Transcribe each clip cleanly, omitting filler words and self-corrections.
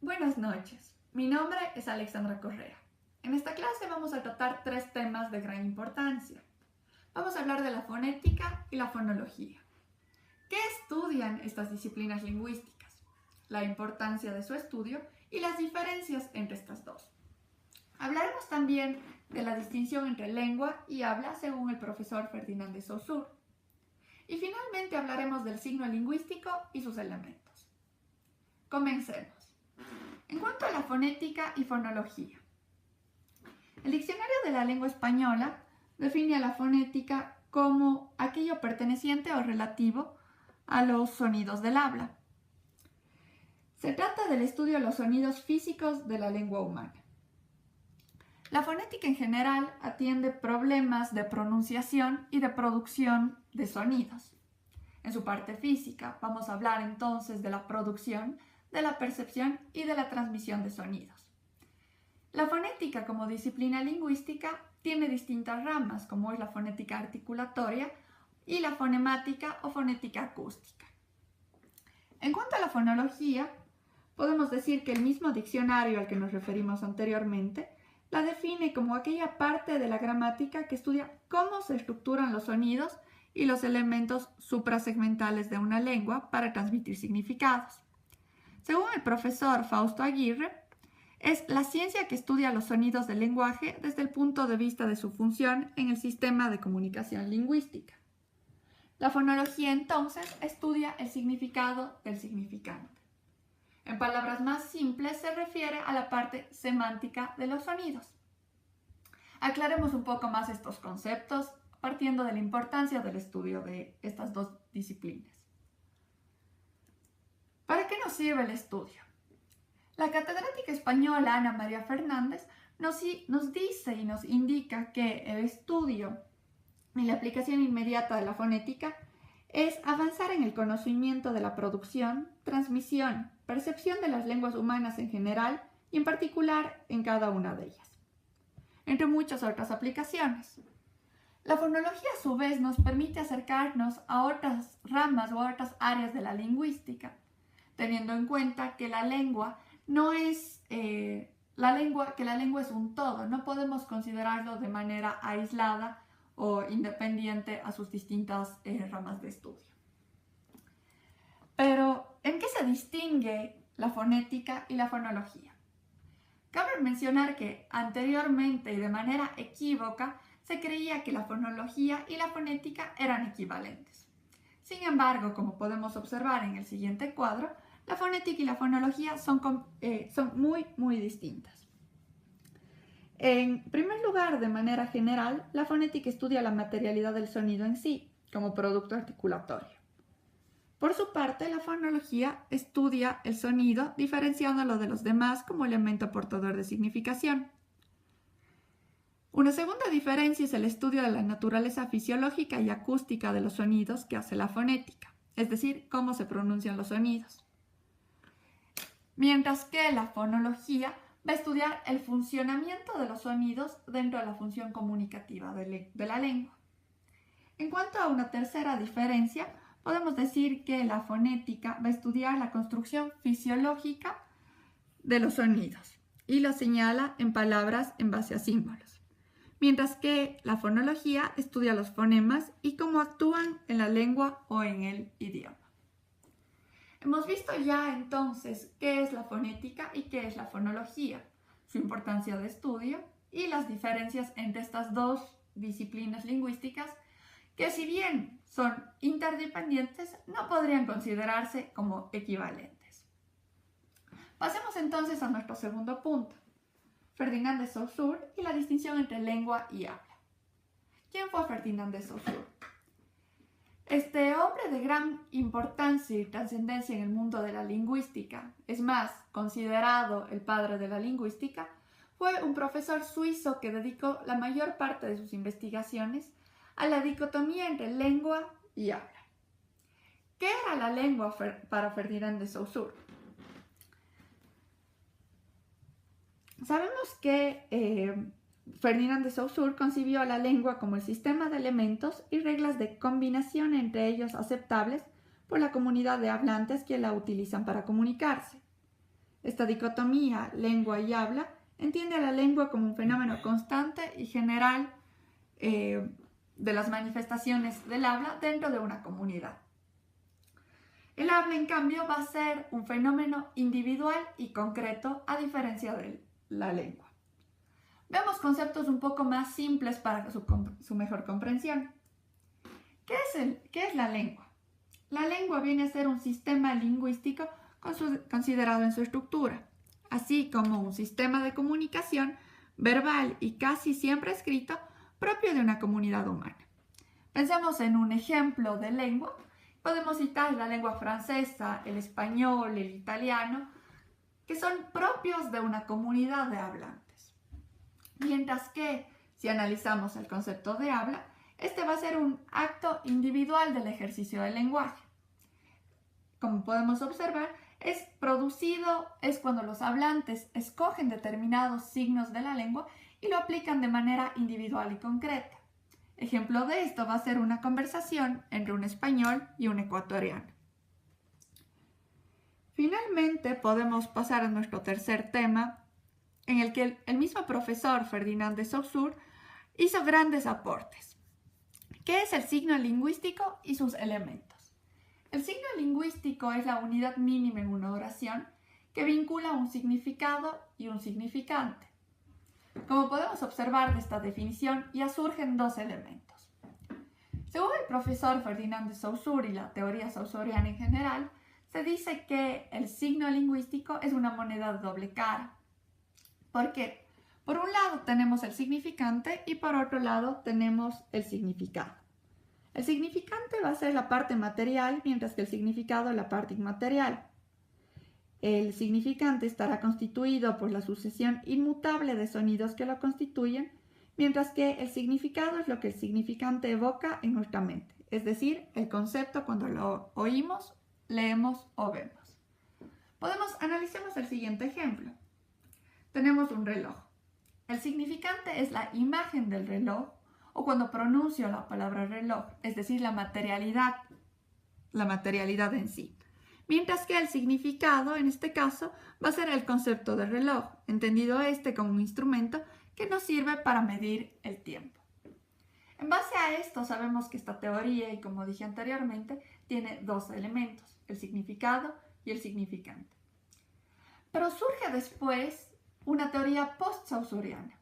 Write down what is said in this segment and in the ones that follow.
Buenas noches, mi nombre es Alexandra Correa. En esta clase vamos a tratar tres temas de gran importancia. Vamos a hablar de la fonética y la fonología. ¿Qué estudian estas disciplinas lingüísticas? La importancia de su estudio y las diferencias entre estas dos. Hablaremos también de la distinción entre lengua y habla según el profesor Ferdinand de Saussure. Y finalmente hablaremos del signo lingüístico y sus elementos. Comencemos. En cuanto a la fonética y fonología, el Diccionario de la Lengua Española define a la fonética como aquello perteneciente o relativo a los sonidos del habla. Se trata del estudio de los sonidos físicos de la lengua humana. La fonética en general atiende problemas de pronunciación y de producción de sonidos. En su parte física vamos a hablar entonces de la producción, de la percepción y de la transmisión de sonidos. La fonética como disciplina lingüística tiene distintas ramas, como es la fonética articulatoria y la fonemática o fonética acústica. En cuanto a la fonología, podemos decir que el mismo diccionario al que nos referimos anteriormente la define como aquella parte de la gramática que estudia cómo se estructuran los sonidos y los elementos suprasegmentales de una lengua para transmitir significados. Según el profesor Fausto Aguirre, es la ciencia que estudia los sonidos del lenguaje desde el punto de vista de su función en el sistema de comunicación lingüística. La fonología, entonces, estudia el significado del significante. En palabras más simples, se refiere a la parte semántica de los sonidos. Aclaremos un poco más estos conceptos, partiendo de la importancia del estudio de estas dos disciplinas. ¿Para qué nos sirve el estudio? La catedrática española Ana María Fernández nos dice y nos indica que el estudio y la aplicación inmediata de la fonética es avanzar en el conocimiento de la producción, transmisión, percepción de las lenguas humanas en general y en particular en cada una de ellas, entre muchas otras aplicaciones. La fonología a su vez nos permite acercarnos a otras ramas o a otras áreas de la lingüística, teniendo en cuenta que la lengua es un todo, no podemos considerarlo de manera aislada o independiente a sus distintas ramas de estudio. Pero, ¿en qué se distingue la fonética y la fonología? Cabe mencionar que anteriormente y de manera equívoca se creía que la fonología y la fonética eran equivalentes. Sin embargo, como podemos observar en el siguiente cuadro, la fonética y la fonología son muy distintas. En primer lugar, de manera general, la fonética estudia la materialidad del sonido en sí, como producto articulatorio. Por su parte, la fonología estudia el sonido, diferenciándolo de los demás como elemento portador de significación. Una segunda diferencia es el estudio de la naturaleza fisiológica y acústica de los sonidos que hace la fonética, es decir, cómo se pronuncian los sonidos. Mientras que la fonología va a estudiar el funcionamiento de los sonidos dentro de la función comunicativa de la lengua. En cuanto a una tercera diferencia, podemos decir que la fonética va a estudiar la construcción fisiológica de los sonidos y lo señala en palabras en base a símbolos, mientras que la fonología estudia los fonemas y cómo actúan en la lengua o en el idioma. Hemos visto ya entonces qué es la fonética y qué es la fonología, su importancia de estudio y las diferencias entre estas dos disciplinas lingüísticas que, si bien son interdependientes, no podrían considerarse como equivalentes. Pasemos entonces a nuestro segundo punto, Ferdinand de Saussure y la distinción entre lengua y habla. ¿Quién fue Ferdinand de Saussure? Este hombre de gran importancia y trascendencia en el mundo de la lingüística, es más, considerado el padre de la lingüística, fue un profesor suizo que dedicó la mayor parte de sus investigaciones a la dicotomía entre lengua y habla. ¿Qué era la lengua para Ferdinand de Saussure? Sabemos que Ferdinand de Saussure concibió a la lengua como el sistema de elementos y reglas de combinación entre ellos aceptables por la comunidad de hablantes que la utilizan para comunicarse. Esta dicotomía lengua y habla entiende a la lengua como un fenómeno constante y general de las manifestaciones del habla dentro de una comunidad. El habla, en cambio, va a ser un fenómeno individual y concreto a diferencia de la lengua. Veamos conceptos un poco más simples para su mejor comprensión. ¿Qué es la lengua? La lengua viene a ser un sistema lingüístico considerado en su estructura, así como un sistema de comunicación verbal y casi siempre escrito propio de una comunidad humana. Pensemos en un ejemplo de lengua. Podemos citar la lengua francesa, el español, el italiano, que son propios de una comunidad de hablantes. Mientras que, si analizamos el concepto de habla, este va a ser un acto individual del ejercicio del lenguaje. Como podemos observar, es cuando los hablantes escogen determinados signos de la lengua y lo aplican de manera individual y concreta. Ejemplo de esto va a ser una conversación entre un español y un ecuatoriano. Finalmente, podemos pasar a nuestro tercer tema, en el que el mismo profesor Ferdinand de Saussure hizo grandes aportes. ¿Qué es el signo lingüístico y sus elementos? El signo lingüístico es la unidad mínima en una oración que vincula un significado y un significante. Como podemos observar de esta definición, ya surgen dos elementos. Según el profesor Ferdinand de Saussure y la teoría saussuriana en general, se dice que el signo lingüístico es una moneda de doble cara. ¿Por qué? Por un lado tenemos el significante y por otro lado tenemos el significado. El significante va a ser la parte material, mientras que el significado la parte inmaterial. El significante estará constituido por la sucesión inmutable de sonidos que lo constituyen, mientras que el significado es lo que el significante evoca en nuestra mente, es decir, el concepto cuando lo oímos, leemos o vemos. Analicemos el siguiente ejemplo. Tenemos un reloj. El significante es la imagen del reloj o cuando pronuncio la palabra reloj, es decir, la materialidad en sí. Mientras que el significado, en este caso, va a ser el concepto de reloj, entendido como un instrumento que nos sirve para medir el tiempo. En base a esto, sabemos que esta teoría, y como dije anteriormente, tiene dos elementos, el significado y el significante. Pero surge después una teoría post-saussuriana,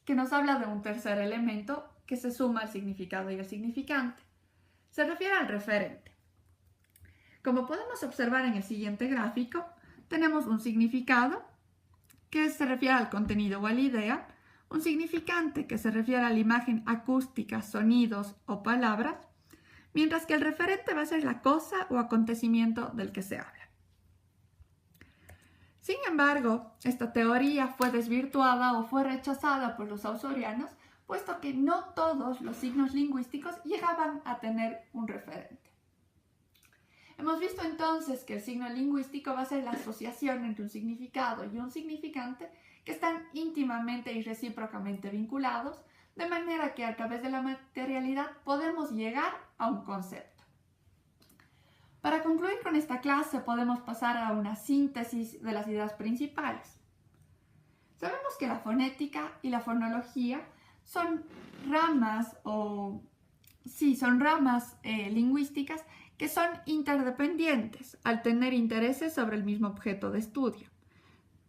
que nos habla de un tercer elemento que se suma al significado y al significante. Se refiere al referente. Como podemos observar en el siguiente gráfico, tenemos un significado que se refiere al contenido o a la idea, un significante que se refiere a la imagen acústica, sonidos o palabras, mientras que el referente va a ser la cosa o acontecimiento del que se habla. Sin embargo, esta teoría fue desvirtuada o fue rechazada por los saussurianos, puesto que no todos los signos lingüísticos llegaban a tener un referente. Hemos visto entonces que el signo lingüístico va a ser la asociación entre un significado y un significante que están íntimamente y recíprocamente vinculados, de manera que a través de la materialidad podemos llegar a un concepto. Para concluir con esta clase podemos pasar a una síntesis de las ideas principales. Sabemos que la fonética y la fonología son ramas lingüísticas que son interdependientes al tener intereses sobre el mismo objeto de estudio.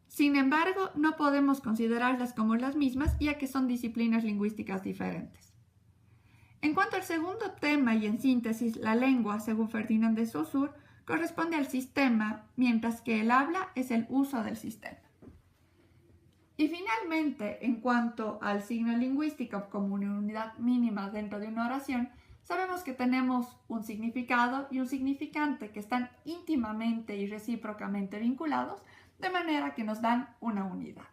Sin embargo, no podemos considerarlas como las mismas, ya que son disciplinas lingüísticas diferentes. En cuanto al segundo tema y en síntesis, la lengua, según Ferdinand de Saussure, corresponde al sistema, mientras que el habla es el uso del sistema. Y finalmente, en cuanto al signo lingüístico como una unidad mínima dentro de una oración, sabemos que tenemos un significado y un significante que están íntimamente y recíprocamente vinculados, de manera que nos dan una unidad.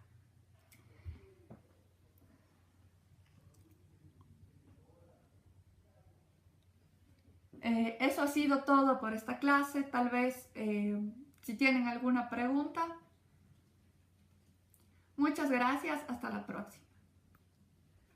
Eso ha sido todo por esta clase. Tal vez, si tienen alguna pregunta. Muchas gracias. Hasta la próxima.